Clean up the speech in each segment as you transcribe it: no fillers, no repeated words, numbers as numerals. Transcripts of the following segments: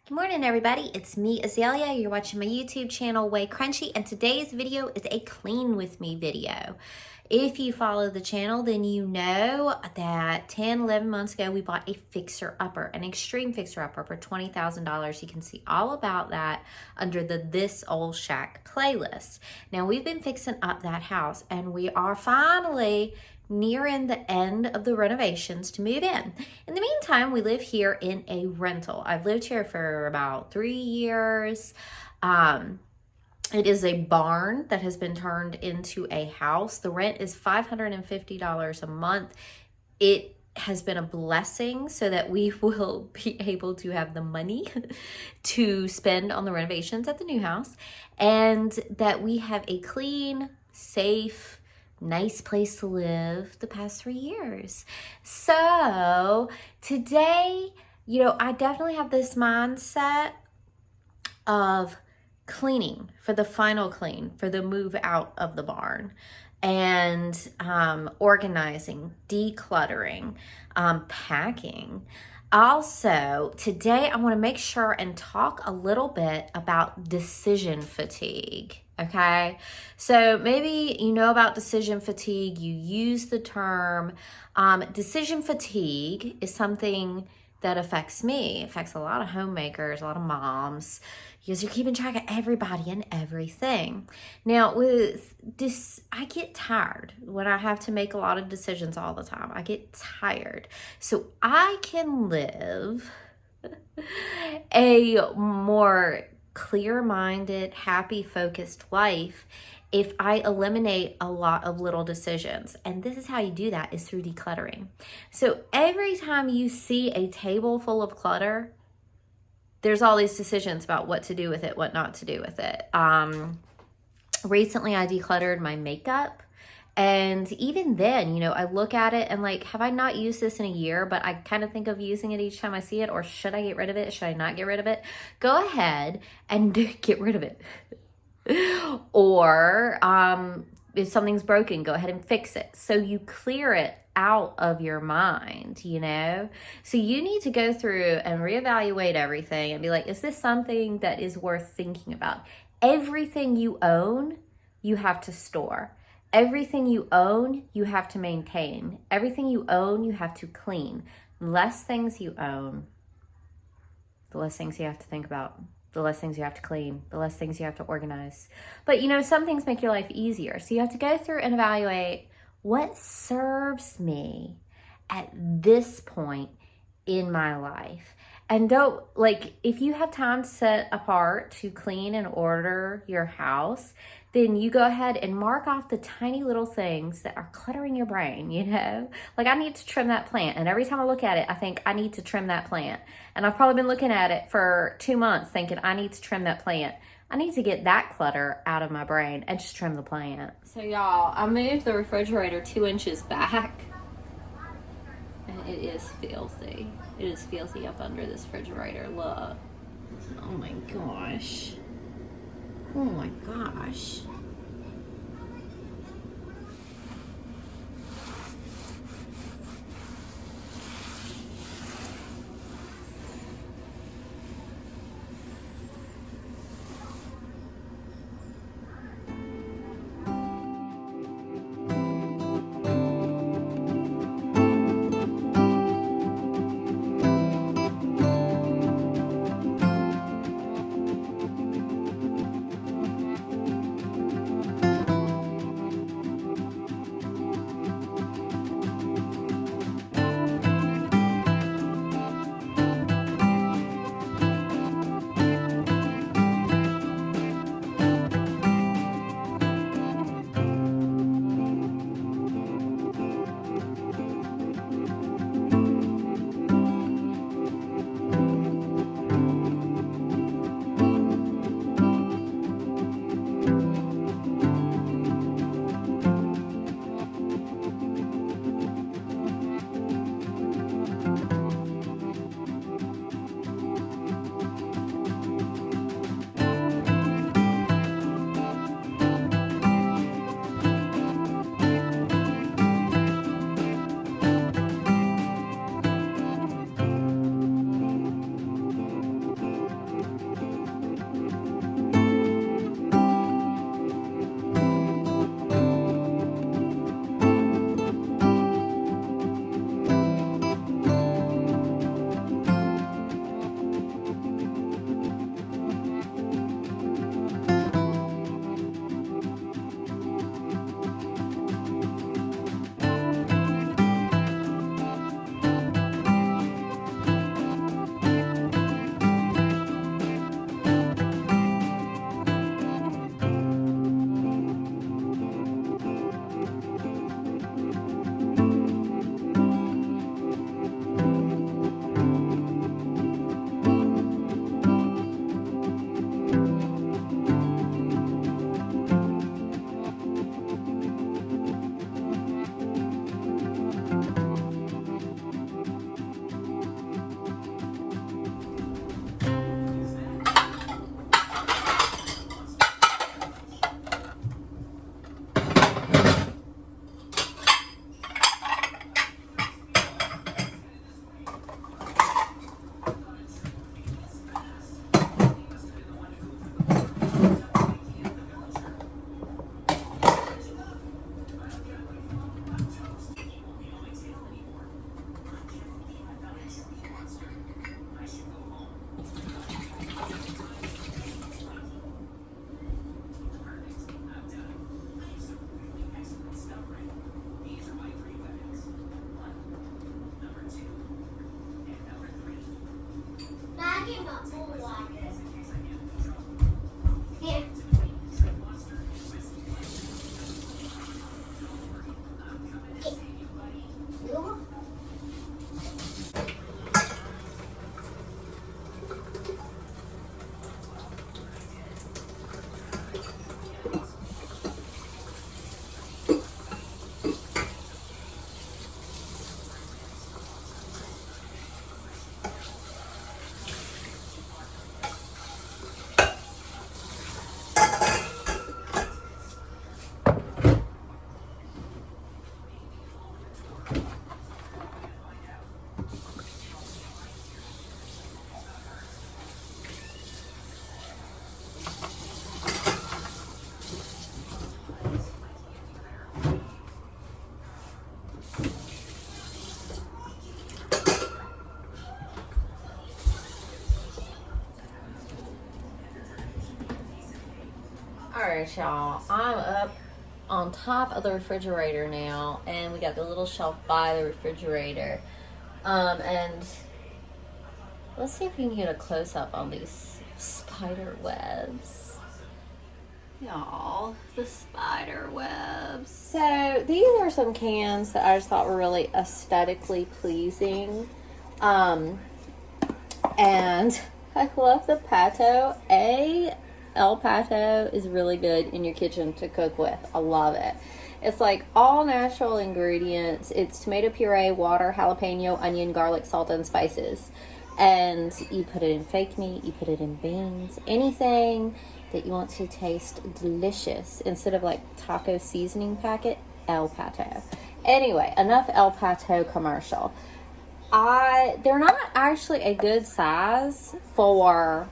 Good morning, everybody. It's me, Azalea. You're watching my YouTube channel, WayCrunchy, and today's video is a clean with me video. If you follow the channel, then you know that 10, 11 months ago, we bought a fixer-upper, an extreme fixer-upper for $20,000. You can see all about that under the This Old Shack playlist. Now, we've been fixing up that house, and we are finally nearing the end of the renovations to move in. In the meantime, we live here in a rental. I've lived here for about 3 years. It is a barn that has been turned into a house. The rent is $550 a month. It has been a blessing so that we will be able to have the money to spend on the renovations at the new house, and that we have a clean, safe, nice place to live the past 3 years. So today, I definitely have this mindset of cleaning for the final clean, for the move out of the barn, and organizing, decluttering, packing. Also, today I want to make sure and talk a little bit about decision fatigue. Okay, so maybe you know about decision fatigue, you use the term. Decision fatigue is something that affects me, affects a lot of homemakers, a lot of moms, because you're keeping track of everybody and everything. Now, with this, I get tired when I have to make a lot of decisions all the time. I get tired. So I can live a more clear-minded, happy, focused life if I eliminate a lot of little decisions. And this is how you do that, is through decluttering. So every time you see a table full of clutter, there's all these decisions about what to do with it, what not to do with it. Recently I decluttered my makeup. And even then, I look at it and like, have I not used this in a year? But I kind of think of using it each time I see it. Or should I get rid of it? Should I not get rid of it? Go ahead and get rid of it. Or if something's broken, go ahead and fix it. So you clear it out of your mind, So you need to go through and reevaluate everything and be like, is this something that is worth thinking about? Everything you own, you have to store. Everything you own, you have to maintain. Everything you own, you have to clean. The less things you own, the less things you have to think about, the less things you have to clean, the less things you have to organize. But some things make your life easier. So you have to go through and evaluate what serves me at this point in my life. And if you have time set apart to clean and order your house, then you go ahead and mark off the tiny little things that are cluttering your brain, Like I need to trim that plant. And every time I look at it, I think I need to trim that plant. And I've probably been looking at it for 2 months thinking I need to trim that plant. I need to get that clutter out of my brain and just trim the plant. So y'all, I moved the refrigerator 2 inches back. And it is filthy. It is filthy up under this refrigerator. Look. Oh my gosh. Oh my gosh. Here. Alright, y'all, I'm up on top of the refrigerator now, and we got the little shelf by the refrigerator. And let's see if we can get a close-up on these spider webs. Y'all, the spider webs. So these are some cans that I just thought were really aesthetically pleasing. And I love the Pato. El Pato is really good in your kitchen to cook with. I love it. It's like all natural ingredients. It's tomato puree, water, jalapeno, onion, garlic, salt, and spices. And you put it in fake meat, you put it in beans, anything that you want to taste delicious. Instead of like taco seasoning packet, El Pato. Anyway, enough El Pato commercial. They're not actually a good size for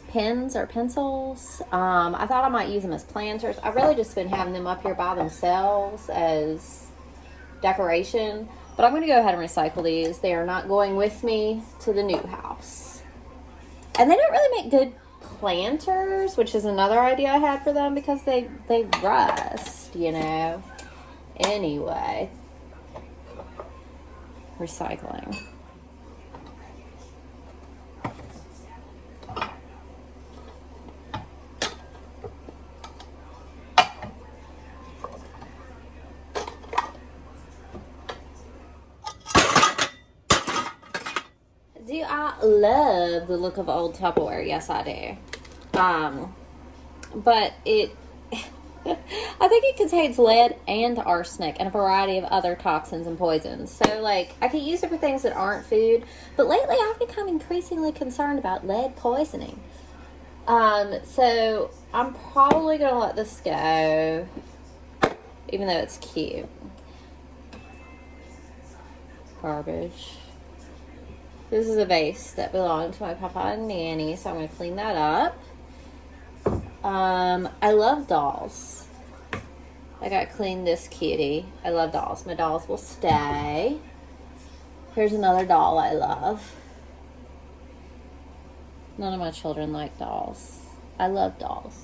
pens or pencils. I thought I might use them as planters. I've really just been having them up here by themselves as decoration. But I'm going to go ahead and recycle these. They are not going with me to the new house. And they don't really make good planters, which is another idea I had for them because they rust, you know. Anyway. Recycling. Do I love the look of old Tupperware? Yes, I do. But it, I think it contains lead and arsenic and a variety of other toxins and poisons. So, like, I could use it for things that aren't food. But lately, I've become increasingly concerned about lead poisoning. So I'm probably going to let this go, even though it's cute. Garbage. This is a vase that belonged to my papa and nanny, so I'm going to clean that up. I love dolls. I got to clean this kitty. I love dolls. My dolls will stay. Here's another doll I love. None of my children like dolls. I love dolls.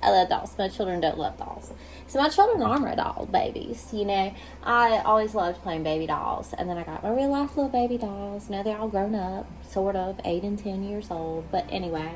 I love dolls. My children don't love dolls. So my children are my doll babies, you know. I always loved playing baby dolls. And then I got my real life little baby dolls. Now they're all grown up, sort of, 8 and 10 years old. But anyway.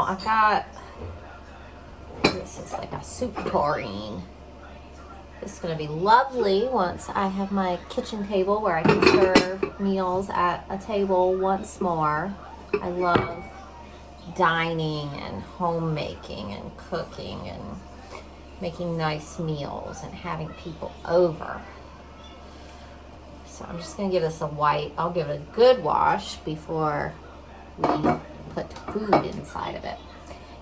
I've got, this is like a soup tureen. This is going to be lovely once I have my kitchen table where I can serve meals at a table once more. I love dining and homemaking and cooking and making nice meals and having people over. So I'm just going to give this a wipe. I'll give it a good wash before we put food inside of it.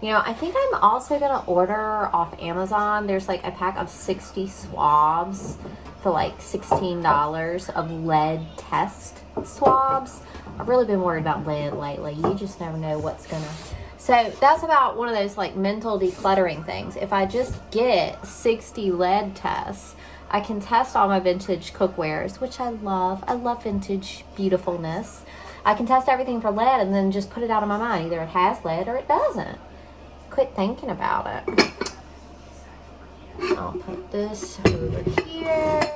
You know, I think I'm also going to order off Amazon. There's like a pack of 60 swabs for like $16 of lead test swabs. I've really been worried about lead lately. You just never know what's going to... So that's about one of those like mental decluttering things. If I just get 60 lead tests, I can test all my vintage cookwares, which I love. I love vintage beautifulness. I can test everything for lead and then just put it out of my mind. Either it has lead or it doesn't. Quit thinking about it. I'll put this over here.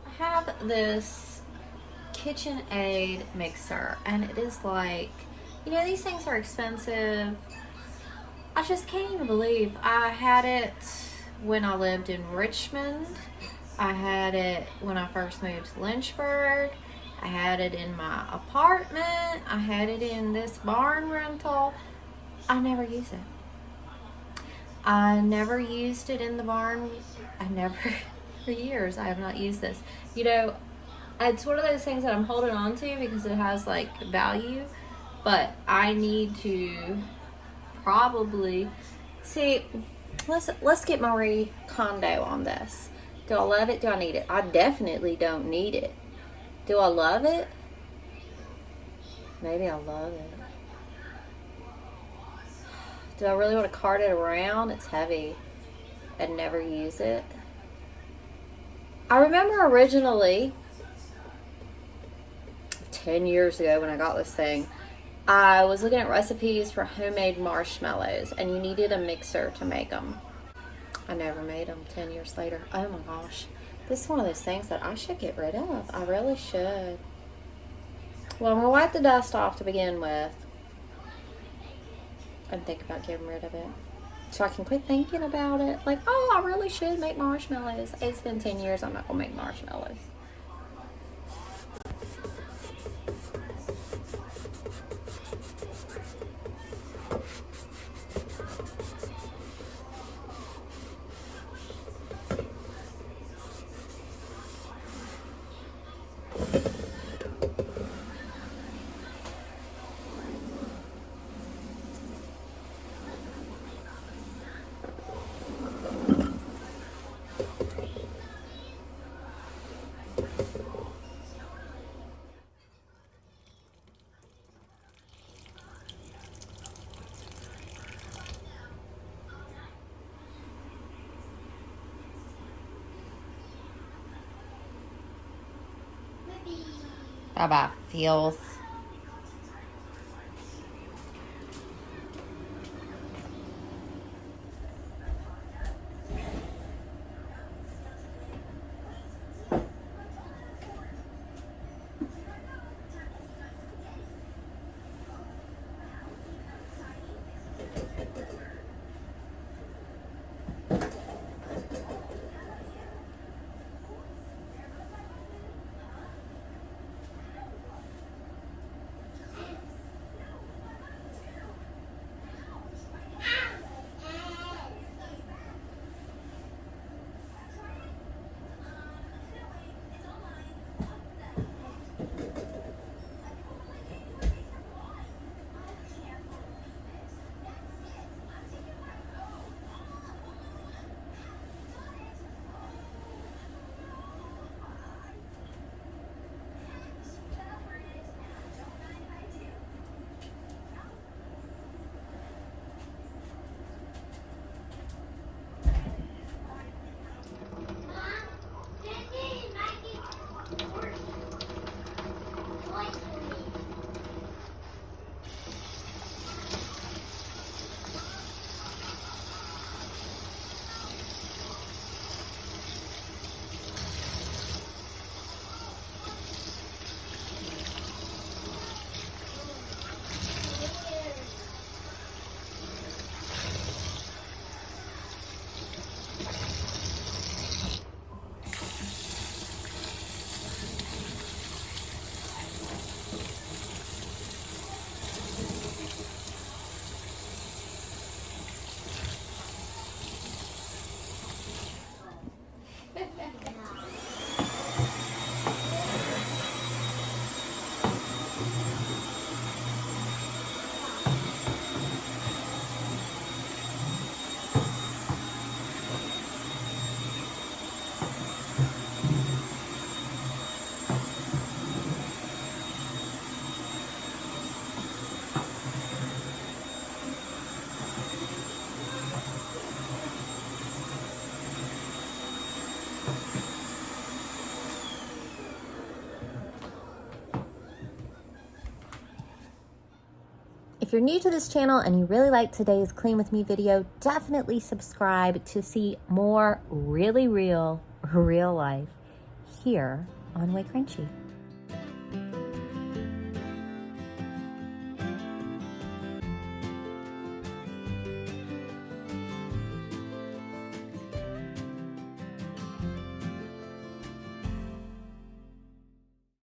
I have this KitchenAid mixer, and it is like, you know, these things are expensive. I just can't even believe I had it when I lived in Richmond. I had it when I first moved to Lynchburg. I had it in my apartment. I had it in this barn rental. I never use it. I never used it in the barn. For years I have not used this. You know, it's one of those things that I'm holding on to because it has like value, but I need to probably see. Let's get Marie Kondo on this. Do I love it? Do I need it? I definitely don't need it. Do I love it? Maybe I love it. Do I really want to cart it around? It's heavy. I'd never use it. I remember originally 10 years ago when I got this thing, I was looking at recipes for homemade marshmallows, and you needed a mixer to make them. I never made them 10 years later. Oh my gosh. This is one of those things that I should get rid of. I really should. Well, I'm going to wipe the dust off to begin with and think about getting rid of it, so I can quit thinking about it. Like, oh, I really should make marshmallows. It's been 10 years. I'm not going to make marshmallows. How about filth? If you're new to this channel and you really like today's Clean With Me video, definitely subscribe to see more really real life here on WayCrunchy.